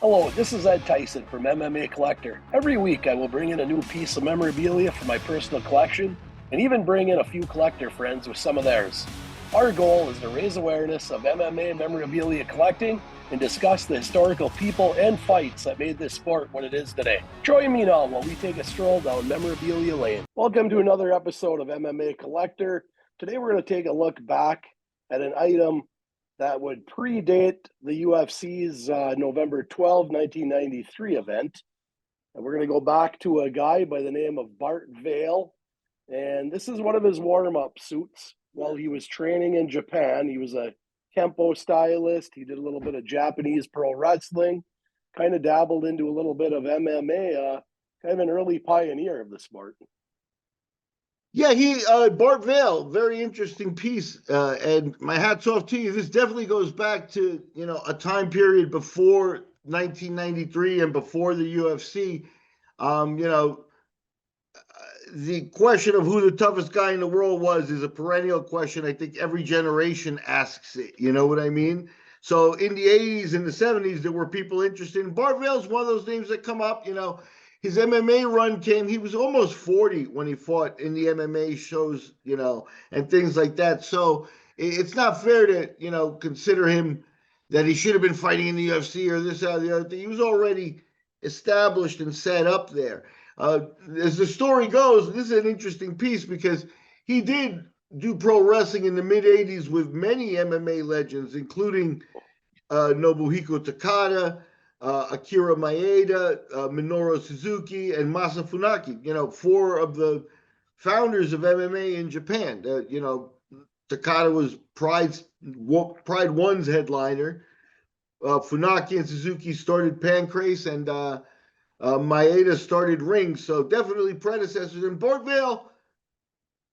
Hello, this is Ed Tyson from MMA Collector. Every week I will bring in a new piece of memorabilia for my personal collection and even bring in a few collector friends with some of theirs. Our goal is to raise awareness of MMA memorabilia collecting and discuss the historical people and fights that made this sport what it is today. Join me now while we take a stroll down memorabilia lane. Welcome to another episode of MMA Collector. Today we're going to take a look back at an item that would predate the UFC's November 12, 1993 event. And we're going to go back to a guy by the name of Bart Vale. And this is one of his warm-up suits while he was training in Japan. He was a Kenpo stylist. He did a little bit of Japanese pro wrestling, kind of dabbled into a little bit of MMA, kind of an early pioneer of the sport. Yeah, Bart Vale, very interesting piece, and my hat's off to you. This definitely goes back to, a time period before 1993 and before the UFC. The question of who the toughest guy in the world was is a perennial question. I think every generation asks it, you know what I mean? So in the 80s and the 70s, there were people interested. And Bart Vale's one of those names that come up, his MMA run came, he was almost 40 when he fought in the MMA shows, and things like that. So it's not fair to, consider him that he should have been fighting in the UFC or this or the other thing. He was already established and set up there. As the story goes, this is an interesting piece because he did do pro wrestling in the mid 80s with many MMA legends, including Nobuhiko Takada, Akira Maeda, Minoru Suzuki, and Masa Funaki, four of the founders of MMA in Japan. Takada was Pride One's headliner. Funaki and Suzuki started Pancrase, and Maeda started Ring, so definitely predecessors. And Bart Vale,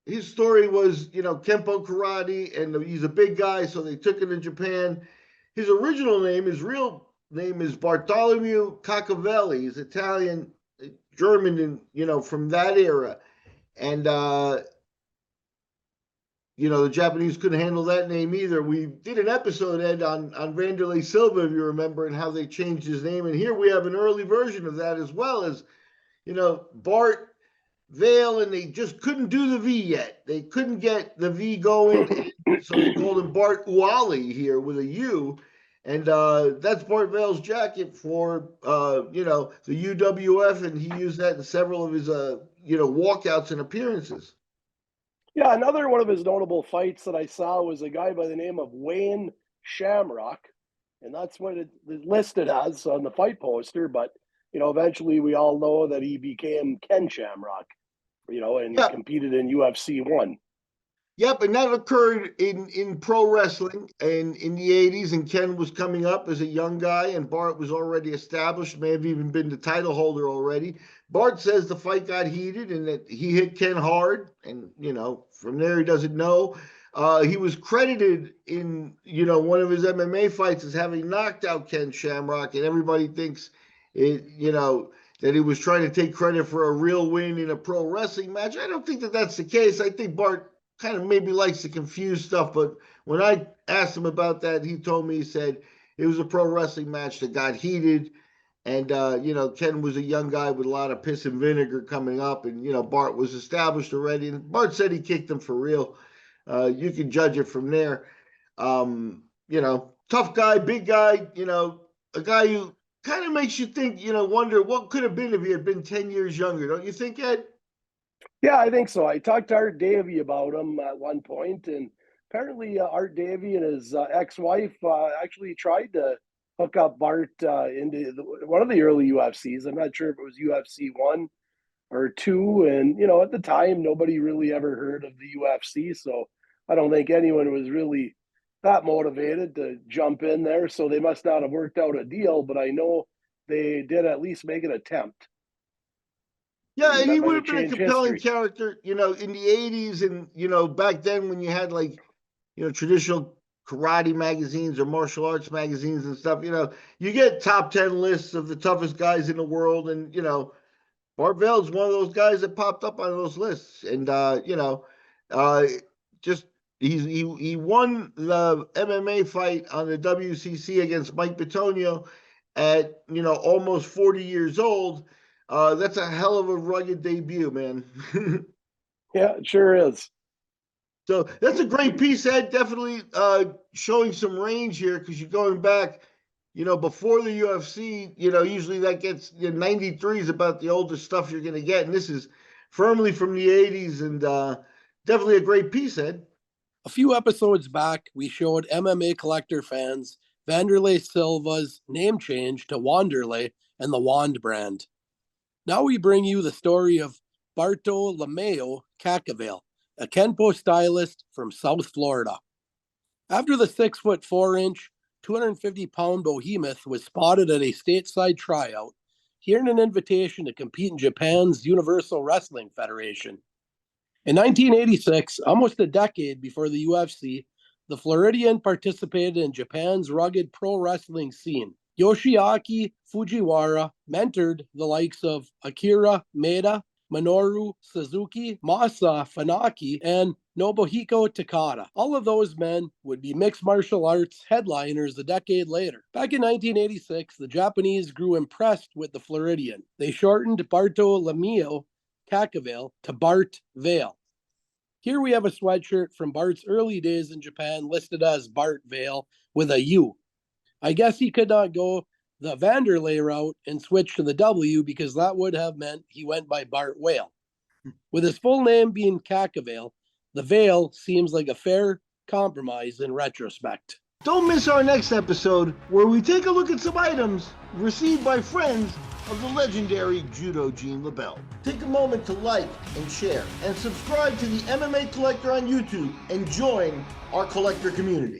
his story was, Kenpo karate, and he's a big guy, so they took him to Japan. His original name, his real name is Bartolomeo Cacavelli. He's Italian, German, and, from that era. And, the Japanese couldn't handle that name either. We did an episode, Ed, on Vanderlei Silva, if you remember, and how they changed his name. And here we have an early version of that as well as, Bart Vale, and they just couldn't do the V yet. They couldn't get the V going, so they called him Bart Uali here with a U. And that's Bart Vale's jacket for, the UWF, and he used that in several of his, walkouts and appearances. Yeah, another one of his notable fights that I saw was a guy by the name of Wayne Shamrock, and that's what it listed as on the fight poster. But eventually we all know that he became Ken Shamrock, and he competed in UFC 1. Yep, and that occurred in pro wrestling and in the 80s, and Ken was coming up as a young guy, and Bart was already established, may have even been the title holder already. Bart says the fight got heated and that he hit Ken hard, and, from there he doesn't know. He was credited in, one of his MMA fights as having knocked out Ken Shamrock, and everybody thinks, that he was trying to take credit for a real win in a pro wrestling match. I don't think that that's the case. I think Bart kind of maybe likes to confuse stuff, but when I asked him about that, he told me, he said it was a pro wrestling match that got heated, and Ken was a young guy with a lot of piss and vinegar coming up, and Bart was established already, and Bart said he kicked him for real. You can judge it from there. Tough guy, big guy, a guy who kind of makes you think, wonder what could have been if he had been 10 years younger, don't you think, Ed? Yeah, I think so. I talked to Art Davie about him at one point, and apparently Art Davie and his ex-wife actually tried to hook up Bart into one of the early UFCs. I'm not sure if it was UFC 1 or 2, and at the time nobody really ever heard of the UFC, so I don't think anyone was really that motivated to jump in there. So they must not have worked out a deal, but I know they did at least make an attempt. Yeah, and he would have been a compelling character, in the 80s, and, back then when you had traditional karate magazines or martial arts magazines and stuff, you get top 10 lists of the toughest guys in the world. And, Bart Vale's one of those guys that popped up on those lists. And, just he won the MMA fight on the WCC against Mike Bitonio. at, almost 40 years old. That's a hell of a rugged debut, man. Yeah, it sure is. So that's a great piece, Ed. Definitely showing some range here because you're going back, before the UFC, usually that gets 93 is about the oldest stuff you're going to get. And this is firmly from the 80s and definitely a great piece, Ed. A few episodes back, we showed MMA collector fans Vanderlei Silva's name change to Wanderlei and the Wand brand. Now we bring you the story of Bartolomeo Cacavale, a Kenpo stylist from South Florida. After the 6'4" 250-pound behemoth was spotted at a stateside tryout, he earned an invitation to compete in Japan's Universal Wrestling Federation. In 1986, almost a decade before the UFC, the Floridian participated in Japan's rugged pro wrestling scene. Yoshiaki Fujiwara mentored the likes of Akira Maeda, Minoru Suzuki, Masa Funaki, and Nobuhiko Takada. All of those men would be mixed martial arts headliners a decade later. Back in 1986, the Japanese grew impressed with the Floridian. They shortened Bartolomeo Cacavale to Bart Vale. Here we have a sweatshirt from Bart's early days in Japan listed as Bart Vale with a U. I guess he could not go the Vanderlei route and switch to the W because that would have meant he went by Bart Whale. With his full name being Cacavale, the Vale seems like a fair compromise in retrospect. Don't miss our next episode where we take a look at some items received by friends of the legendary Judo Gene LaBelle. Take a moment to like and share and subscribe to the MMA Collector on YouTube and join our collector community.